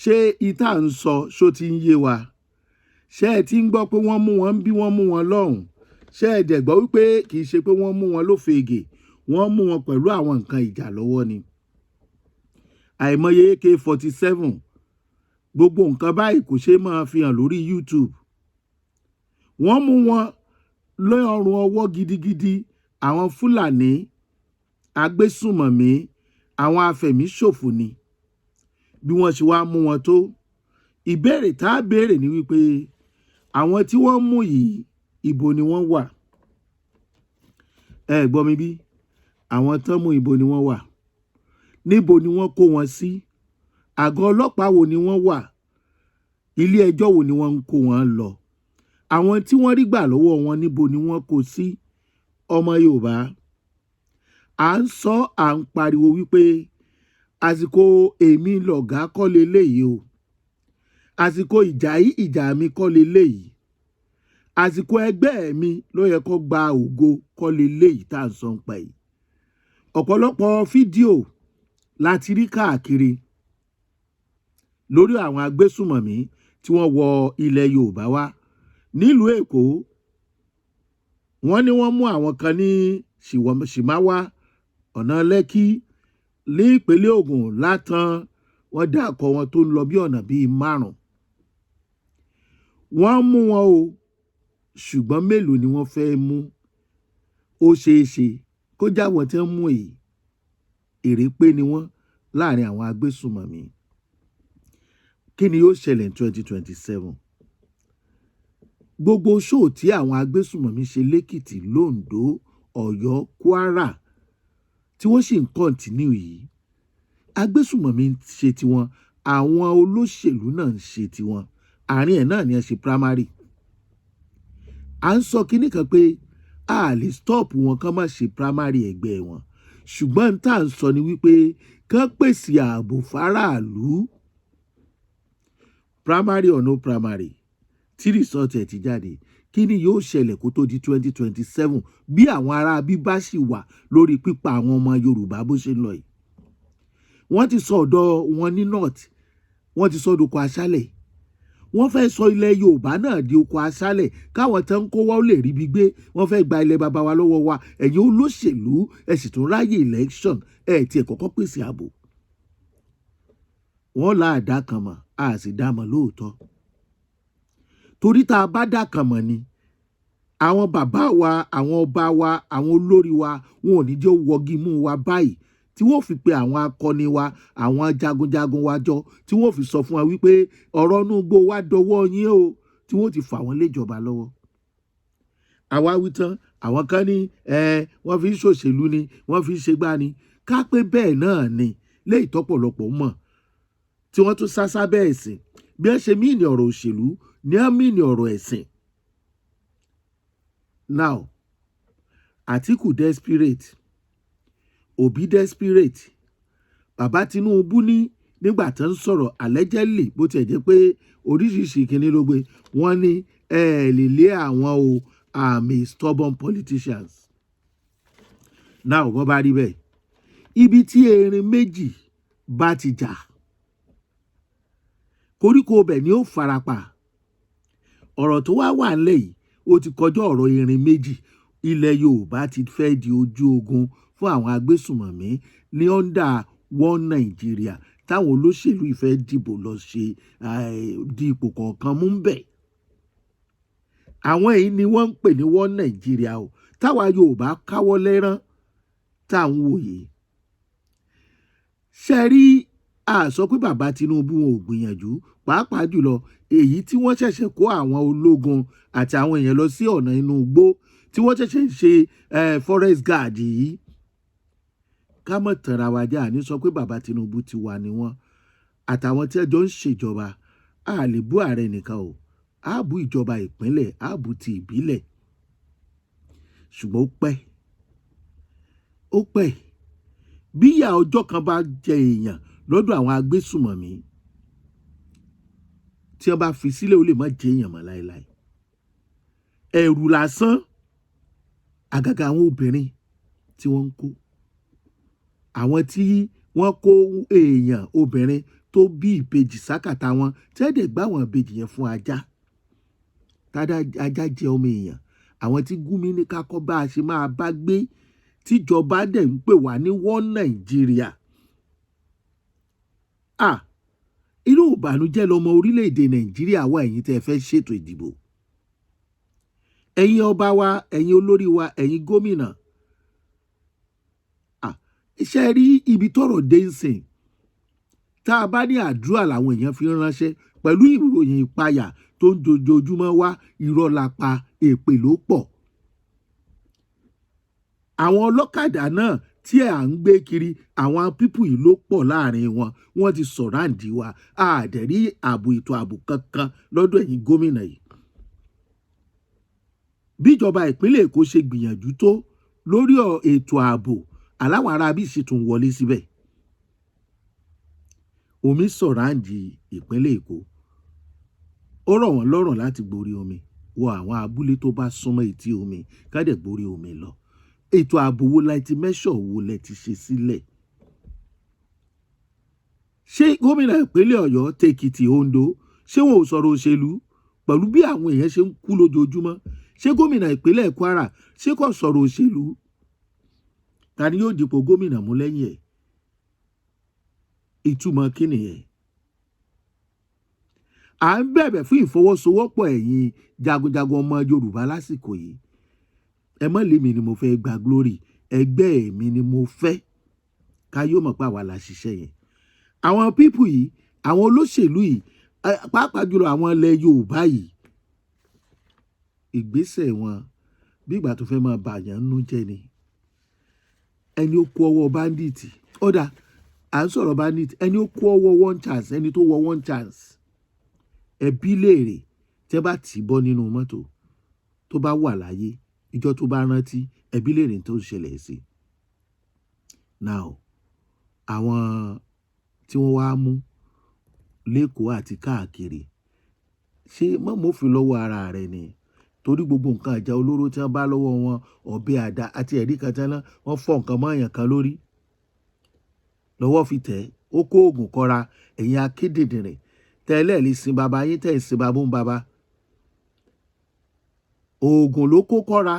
ṣé ìta ń sọ ṣó ti ń yé wa ṣé ẹ ti ń gbọ́ pé wọ́n mú wọn bí wọ́n mú wọn lọ́hùn ṣé ẹ dẹ̀ gbọ́ wípé kì í ṣe pé wọ́n mú wọn lófegè wọ́n mú wọn pẹ̀lú àwọn nǹkan ìjà lọ́wọ́ ni àìmọye AK-47 gbogbo nǹkan báyìí kò ṣeé máa fi hàn lórí YouTube wọ́n mú wọn lọ́rùn ọwọ́ gidigidi àwọn Fúlàní agbésùmọ̀mí àwọn afẹ̀míṣòfò ni bí wọ́n ṣe wá mú wọn tó ìbéèrè tá a béèrè ni wípé àwọn tí wọ́n mú yìí ibo ni wọ́n wà ẹ gbọ́ mi bí àwọn tán mú ibo ni wọ́n wà níbo ni wọ́n kó wọn sí àgọ́ ọlọ́pàá wo ni wọ́n wà ilé ẹjọ́ wo ni wọ́n ń kó wọn lọ àwọn tí wọ́n rí gbà lọ́wọ́ wọn níbo ni wọ́n kó sí ọmọ Yorùbá à ń sọ à ń pariwo wípé àsìkò èmi lọ̀gá kọ́ leléyìí o àsìkò ìjà yìí ìjà mi kọ́ leléyìí àsìkò ẹgbẹ́ mi ló yẹ kó gba ògo kọ́ leléyìí tá à ń sọ ń pa yìí ọ̀pọ̀lọpọ̀ fídíò láti rí káàkiri lórí àwọn agbésùmọ̀mí tí wọ́n wọ ilẹ̀ Yorùbá wá nílùú Èkó wọ́n ní wọ́n mú àwọn kan ní Ṣìmáwá ọ̀nà Lẹ́kí ní ìpínlẹ̀ Ògùn Látàn wọ́n dá àkọ wọn tó ń lọ bí ọ̀nà bíi 5 wọ́n mú wọn o ṣùgbọ́n mélòó ni wọ́n fẹ́ mú ó ṣeé ṣe kó jáwọ́ tí wọ́n mú èyí èrè pé ni wọ́n láàrin àwọn agbésùmọ̀mí kí ni yóò ṣẹlẹ̀ ní 2027 gbogbo ṣóò tí àwọn agbésùmọ̀mí ṣe lẹ́kìtì londo Ọ̀yọ́ Kwara tí wọ́n sì ń kọ́ntínú yìí agbésùmọ̀mí ń ṣe tiwọn àwọn olóṣèlú náà ń ṣe tiwọn àárín ẹ̀ náà ni ẹ ṣe primary à ń sọ kinní kan pé a lè stop wọn kán má ṣe primary ẹgbẹ́ wọn ṣùgbọ́n tá à ń sọ ni wípé kán pèsè ààbò fáráàlú primary or no primary tí rìsọ́ọ̀tì ẹ̀ ti jáde kí ni yóò ṣẹlẹ̀ kó tó di 2027 bí àwọn ará bí bá sì wà lórí pípa àwọn ọmọ Yorùbá bó ṣe ń lọ yìí wọ́n ti sọ ọ̀dọ̀ wọn ní north wọ́n ti sọ dòkò aṣálẹ̀ wọ́n fẹ́ sọ ilẹ̀ Yorùbá náà di oko aṣálẹ̀ káwọn tán kó wá ó lè ríbi gbé wọ́n fẹ́ gba ilẹ̀ baba wa lọ́wọ́ wa ẹ̀yin olóṣèlú ẹ sì tún ráyè election ẹ̀ tiẹ̀ kọ́kọ́ pèsè ààbò wọ́n là á dá kan mọ̀ a sì dá mọ̀ lóòótọ́ torí tá a bá dá kan mọ̀ ni àwọn bàbá wa àwọn ọba wa àwọn olórí wa wọn ò ní jẹ́ wọgi mú wa báyìí tí wọ́n fi pe àwọn akọni wa àwọn jagunjagun wa jọ tí wọ́n fi sọ fún wa wípé ọ̀rọ̀ inú igbó wa dọwọ́ yín o tí wọ́n ti fà wọ́n léjọba lọ́wọ́ àwa wí tán àwọn kan ní wọ́n fi ń ṣòṣèlú ni wọ́n fi ń ṣègbà ni ká pé bẹ́ẹ̀ náà ni léyìí tọ́pọ̀lọpọ̀ mọ̀ tí wọ́n tún sásá bẹ́ẹ̀ sìn bí wọ́n ṣe míìnì ọ̀rọ̀ òṣèlú ní wọ́n míìnì ọ̀rọ̀ ẹ̀sìn. Now Àtíkù desperate Òbí desperate bàbá Tinubu ní nígbà tó ń sọ̀rọ̀ allegedly bó tiẹ̀ jẹ́ pé oríṣiríṣi kìíní ló gbé wọ́n ní lè lé àwọn o àmì stubborn politicians. Now bó bá rí bẹ́ẹ̀ ibi tí erin méjì bá ti jà koríko ọbẹ̀ ni ó farapa ọ̀rọ̀ tó wà ńlẹ̀ yìí ó ti kọjá ọ̀rọ̀ erin méjì ilẹ̀ Yorùbá ti fẹ́ di ojú ogun fún àwọn agbésùmọ̀mí ní ọ́ndà one Nàìjíríà táwọn olóṣèlú ìfẹ́ dìbò lọ ṣe di ipò kọ̀ọ̀kan mú bẹ̀. àwọn èyí ni wọ́n ń pè ní one Nàìjíríà o táwa Yorùbá káwọ́ lẹ́rán táwọn wòye. ṣe rí a sọ pé bàbá Tinubu wọn ò gbìyànjú pàápàá jùlọ èyí tí wọ́n ṣẹ̀ṣẹ̀ kó àwọn ológun àti àwọn èèyàn lọ sí ọ̀nà inú igbó tí wọ́n ṣẹ̀ṣẹ̀ ń ṣe forest guard yìí ká mọ̀ tẹ̀ra wa jà ní sọ pé bàbá Tinubu ti wà ní wọn àtàwọn tí ẹjọ́ ń ṣèjọba a lè bú ààrẹ nìkan o a bú ìjọba ìpínlẹ̀ a bú ti ìbílẹ̀ ṣùgbọ́n ó pẹ́ bí ìyà ọjọ́ kan bá jẹ èèyàn lọ́dọ̀ àwọn agbésùmọ̀mí tí wọ́n bá fi sílẹ̀ ó lè má jẹ èèyàn mọ́ láéláé ẹ̀rù lásán àgàgà àwọn obìnrin tí wọ́n ń kó àwọn tí wọ́n kó èèyàn obìnrin tó bí ìbejì sákàtà wọn tẹ́ẹ̀dẹ̀ gbá àwọn ìbejì yẹn fún ajá tádá ajá jẹ ọmọ èèyàn àwọn tí Gumi ní ká kọ́ bá a ṣe máa bá gbé tíjọba dẹ̀ ń pè wá ní wọ́n Nàìjíríà. Inú ìbànújẹ́ lọmọ orílẹ̀-èdè Nàìjíríà wà ẹ̀yin tẹ́ ẹ fẹ́ ṣètò ìdìbò. Ẹ̀yin ọba wa, ẹ̀yin olórí wa, ẹ̀yin gómìnà. Iṣẹ́ rí ibi tọ́rọ̀ dé ń sìn. Tá a bá ní àdúrà làwọn èèyàn fi ń ránṣẹ́ pẹ̀lú ìròyìn ìpayà tó ń dojoojúmọ́ wá irọ́ la pa èpè ló pọ̀. Àwọn ọlọ́kadà náà tí à ń gbé kiri àwọn pípù yìí ló pọ̀ láàrin wọn wọ́n ti sọ̀ráǹdì wa àdẹ̀rí ààbò ètò ààbò kankan lọ́dọ̀ ẹ̀yin gómìnà yìí. Bíjọba ìpínlẹ̀ Èkó ṣe gbìyànjú tó lórí ètò ààbò aláwọ̀ arábí sì tún wọlé síbẹ̀. Omi sọ̀ráǹdì ìpínlẹ̀ Èkó ó rọ̀ wọ́n lọ́rùn láti gborí omi wọ àwọn abúlé tó bá súnmọ́ etí omi ká dẹ̀ gborí omi lọ. Ètò ààbò wo la ti mẹ́ṣọ̀ wo lẹ ti ṣe sílẹ̀? Ṣé gómìnà ìpínlẹ̀ Ọ̀yọ́ tèkìtì Ondo ṣé wọn ò sọ̀rọ̀ òṣèlú pẹ̀lú bí àwọn èèyàn ṣe ń kú lójoojúmọ́? Ṣé gómìnà ìpínlẹ̀ Kwara ṣé kò sọ̀rọ̀ òṣèlú? Ta ni yóò dipò gómìnà mú lẹ́yìn ẹ̀? Ìtumọ̀ kí nìyẹn? À ń bẹ̀bẹ̀ fún ìfọwọ́sowọ́pọ̀ ẹ̀yin jagunjagun ọmọ Yorùbá lásìkò yìí. Ẹ mọ́ lèmi ni mo fẹ́ gba glory, ẹgbẹ́ mi ni mo fẹ́ ká yóò mọ̀ pé àwa la ṣiṣẹ́ yẹn. Àwọn pípù yìí, àwọn olóṣèlú yìí, pàápàá jùlọ àwọn ilẹ̀ Yorùbá yìí, ìgbésẹ̀ wọn bí ìgbà tó fẹ́ máa bàyàn nú jẹ́ ni. Ẹni ó kó ọwọ́ báńdíìtì, ọ̀dà à ń sọ̀rọ̀ báńdíìtì, ẹni ó kó ọwọ́ one chance, ẹni tó wọ one chance. Ẹbí léèrè tẹ́ bá tì bọ́ nínú mọ́tò tó bá wà láyé ìjọ tó bá rántí ẹbí léèrè tó ń ṣẹlẹ̀ sí. Now àwọn tí wọ́n wá mú lẹ́kọ̀ọ́ àti káàkiri ṣé mọ́mọ́fin lọ́wọ́ ara rẹ̀ ni torí gbogbo nǹkan àjà olóró tí wọ́n bá lọ́wọ́ wọn ọ̀bẹ àdá àti ẹ̀rí kan tẹ́lẹ̀ wọ́n fọ́ nǹkan mọ́ èèyàn kan lórí lọ́wọ́ fi tẹ̀ ó kó oògùn kọ́ra ẹ̀yìn akédèdìrín tẹ́lẹ̀ lè sin baba yín tẹ́ sin babú ń baba oògùn ló kó kọ́ra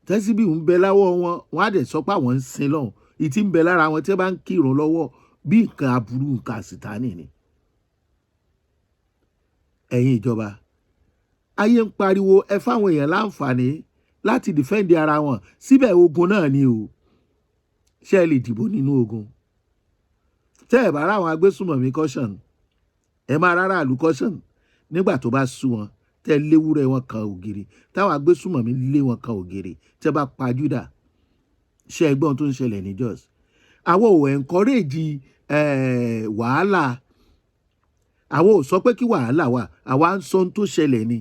tẹ́síbí ń bẹ láwọ́ wọn wọ́n á dẹ̀ sọ pé àwọn ń sin lọ́hùn ìtì ń bẹ lára wọn tí wọ́n bá ń kírun lọ́wọ́ bí nǹkan aburú nǹkan àsìtánì ni. Ẹ̀yin ìjọba ayé ń pariwo ẹ fáwọn èèyàn láǹfààní láti dìfẹ́ǹdì ara wọn síbẹ̀ ogun náà ni o ṣé ẹ lè dìbò nínú ogun tẹ́ ẹ̀ bá ráwọn agbésùmọ̀mí caution ẹ máa rárá àlù caution nígbà tó bá sú wọn tẹ́ léwúrẹ́ wọn kan ògiri táwọn agbésùmọ̀mí lé wọn kan ògiri tẹ́ bá pa Júdà ṣé ẹgbọ́n tó ń ṣẹlẹ̀ ní Jos àwọn ò encourage wàhálà àwọn ò sọ pé kí wàhálà wà àwa ń sọ tó ṣẹlẹ̀ ni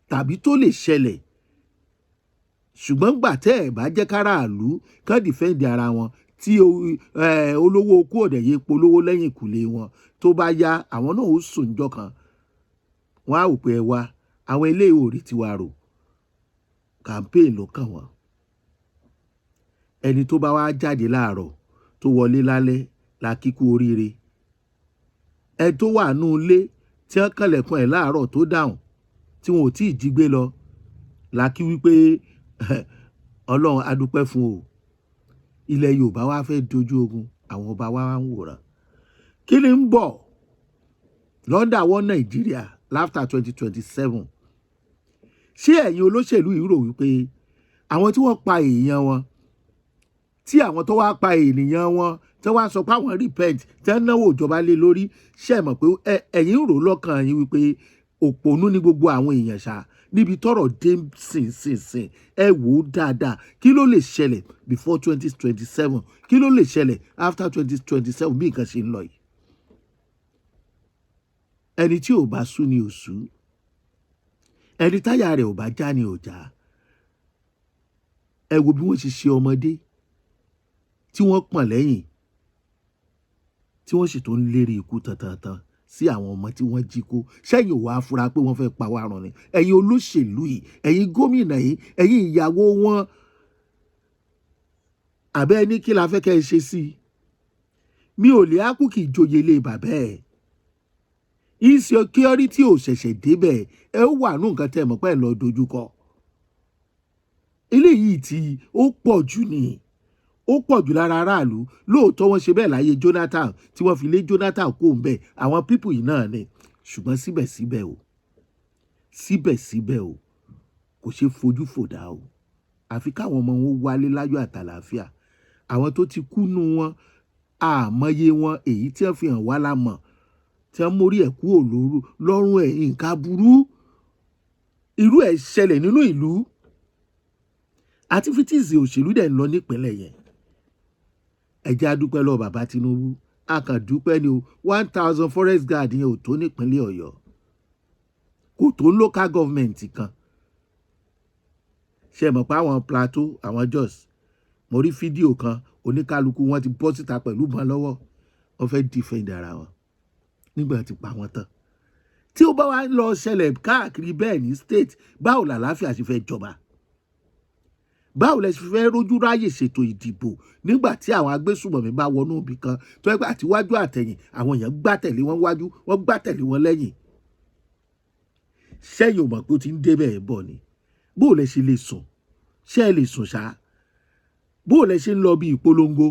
tàbí tó lè ṣẹlẹ̀ ṣùgbọ́n gbà tẹ́ ẹ̀ bá jẹ́ káràlú kán dìfẹ́ǹdì ara wọn tí olówó okú ọ̀dẹ̀ yé polówó lẹ́yìn ìkùlé wọn tó bá yá àwọn náà ó sùn jọ kan wọn á wò pé ẹ wá àwọn eléyìí ò rí tiwa rò campaign ló kàn wọ́n ẹni tó bá wá jáde láàárọ̀ tó wọlé lálẹ́ la kíkú oríire ẹ tó wà nù ilé tí wọ́n kànlẹ̀kùn ẹ̀ láàárọ̀ tó dáhùn tí wọn ò tí ì jí gbé lọ la kí wípé Ọlọ́run a dúpẹ́ fún o ilẹ̀ Yorùbá wa fẹ́ dojú ogun àwọn ọba wa ń wòran kí ni ń bọ̀ lọ́dà wọ́n Nàìjíríà láfta 2027 ṣé ẹ̀yin olóṣèlú yìí rò wípé àwọn tí wọ́n pa èèyàn wọn tí àwọn tó wá pa ènìyàn wọn tí wọ́n sọ pé àwọn repent tí wọ́n náwó ìjọba lé lórí ṣe mọ̀ pé ẹ̀yin ń rò lọ́kàn yín wípé òpònú ní gbogbo àwọn èèyàn ṣá níbi tọ́rọ̀ dé sìn ẹ wò ó dáadáa kí ló lè ṣẹlẹ̀ before 2027 kí ló lè ṣẹlẹ̀ after 2027 bí nǹkan ṣe ń lọ yìí ẹni tí ò bá sú ni ò sú ẹni táyà rẹ̀ ò bá já ni ò já ẹ wo bí wọ́n ṣe ṣe ọmọdé tí wọ́n pọ̀n lẹ́yìn tí wọ́n sì tó ń lérí ikú tantantan sí àwọn ọmọ tí wọ́n jí kó sẹ́yìn ò wá fura pé wọ́n fẹ́ pa wá run ni ẹ̀yin olóṣèlú yìí ẹ̀yin gómìnà yìí ẹ̀yin ìyàwó wọn àbẹ́ ní kí la fẹ́ kẹ́ ẹ ṣe sí mi ò lè ákú kì í joyè ilé bàbá ẹ̀. Insecurity ò ṣẹ̀ṣẹ̀ débẹ̀, ẹ ó wà ní nǹkan tẹ́ mọ̀ pé ẹ̀ lọ dojúkọ. Eléyìí tí ó pọ̀ jù ni, ó pọ̀ jù lára aráàlú. Lóòótọ́ wọ́n ṣe bẹ́ẹ̀ láyé Jonathan tí wọ́n fi lé Jonathan kó ń bẹ̀, àwọn pípù yìí náà ni. Ṣùgbọ́n síbẹ̀síbẹ̀ o kò ṣe fojú fòdà o. Àfi káwọn ọmọ wọn wálé láyọ̀ àtàlàáfíà. Àwọn tó ti kú nú wọn, àmọye wọn, èyí tí wọ́n fi hàn wá lámọ̀, tí wọ́n mórí ẹ̀ kú òlóró lọ́rùn ẹ̀, nǹkan burú irú ẹ̀ ṣẹlẹ̀ nínú ìlú. Activities òṣèlú dẹ̀ ń lọ nípínlẹ̀ yẹn. Ẹ jẹ́ a dúpẹ́ lọ́wọ́ bàbá Tinubu, a kàn dúpẹ́ ni o. 1000 forest guard yẹn ò tó nípínlẹ̀ Ọ̀yọ́, kò tó local government kan. Ṣé mọ̀ pé àwọn Plateau, àwọn Jos, mo rí fídíò kan, oníkálukú wọn ti bọ́ síta pẹ̀lú ìbọn lọ́wọ́, wọ́n fẹ́ defend ara wọn nígbà tí pa wọn tán. Tí ó bá wá lọ ṣẹlẹ̀ káàkiri bẹ́ẹ̀ ní state, báwo làlàáfíà ṣe fẹ́ jọba? Báwo lẹ ṣe fẹ́ rójú ráyè ṣètò ìdìbò nígbà tí àwọn agbésùmọ̀mí bá wọnú ibì kan tó ẹgbẹ́ àtiwájú àtẹ̀yìn àwọn èèyàn gbá tẹ̀lé wọn wájú, wọ́n gbá tẹ̀lé wọn lẹ́yìn? Ṣẹ́yìn ò mọ̀ pé ó ti ń débẹ̀ ẹ̀ bọ̀ ni. Bó lẹ ṣe lè sùn? Ṣé ẹ lè sùn ṣá? Bó lẹ ṣe ń lọ bí ìpolongo?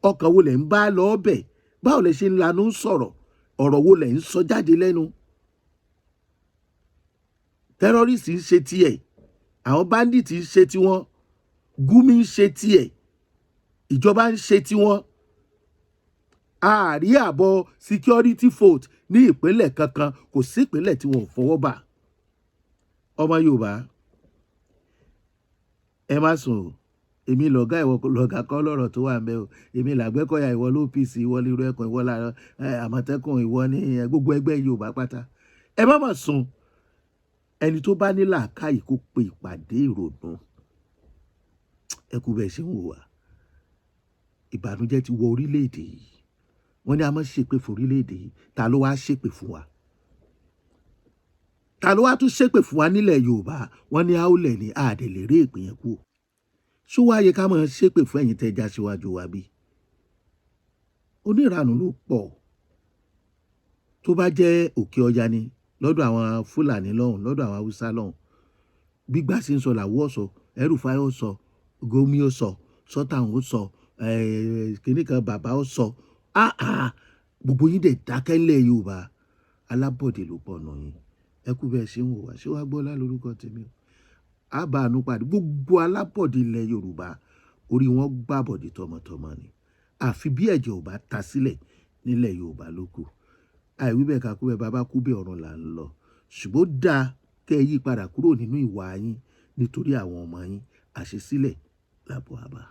Ọkàn wo lẹ ń bá lọ bẹ̀? Báwo lẹ ṣe ń lanú sọ̀rọ̀? Ọ̀rọ̀ wo lẹ ń sọ jáde lẹ́nu? Terrorist ń ṣe tiẹ̀, àwọn bandit ń ṣe tiwọn, Gumi ń ṣe tiẹ̀, ìjọba ń ṣe tiwọn. Àárí àbọ̀ security fault ní ìpínlẹ̀ kankan, kò sí ìpínlẹ̀ tí wọn ò fọwọ́ bà. Ọmọ Yorùbá, ẹ má sùn o. Èmi lọ̀gá, ìwọ lọ̀gá kọ́ lọ́rọ̀ tó wà ń bẹ o. Èmi l'Àgbẹ̀kọ̀yà, ìwọ l'OPC, ìwọ l'Irú Ẹkùn, ìwọ l'Àmọ̀tẹ́kùn, ìwọ ní gbogbo ẹgbẹ́ Yorùbá pátá. Ẹ má mà sùn. Ẹni tó bá ní làákàyè kó pe ìpàdé ìrònú. Ẹ kú bẹ́ẹ̀ ṣe ń wò wá. Ìbànújẹ́ ti wọ orílẹ̀-èdè yìí. Wọ́n ní a máa ṣépè fún orílẹ̀-èdè yìí. Ta ló wá ṣépè fún wa? Ta ló wá tún ṣépè fún wa nílẹ̀ Yorùbá? Wọ́n ní áúlẹ̀ ní àdèlè rí èpè yẹn kú. Ṣó wá yẹ ká máa ṣépè fún ẹ̀yin tẹ́ já síwájú wa bí? Oníranù ló pọ̀. Tó bá jẹ́ Òkè Ọya ni, lọ́dọ̀ àwọn Fúlàní lọ́hùn, lọ́dọ̀ àwọn Haúsá lọ́hùn, gbígbà sí ń sọ làwọ́ sọ, El-Rufai ó sọ, Gumi ó sọ, Sultan ó sọ, kìnìkan bàbá ó sọ. Gbogbo yín dẹ̀ dákẹ́ ńlẹ̀ Yorùbá. Alábọ̀dé ló pọ̀ nù yín. Ẹ kú bẹ́ẹ̀ ṣe ń wò wá. Ṣé wàá gbọ́ lórúkọ tèmi o? Àbànú pàdé gbogbo alábọ̀dé ilẹ̀ Yorùbá, orí wọn gbàbọ̀dé tọmọtọmọ ni. Àfi bí ẹ̀jẹ̀ ò bá ta sílẹ̀ nílẹ̀ Yorùbá ló kù. Àìwí bẹ́ẹ̀ ká kú bẹ́ẹ̀, bàbá kú bẹ́ẹ̀ ọ̀run là ń lọ. Ṣùgbọ́n dáa kẹ́ ẹ yí padà kúrò nínú ìwà yín nítorí àwọn ọmọ yín. Àṣesílẹ̀ làbọ̀ àbá.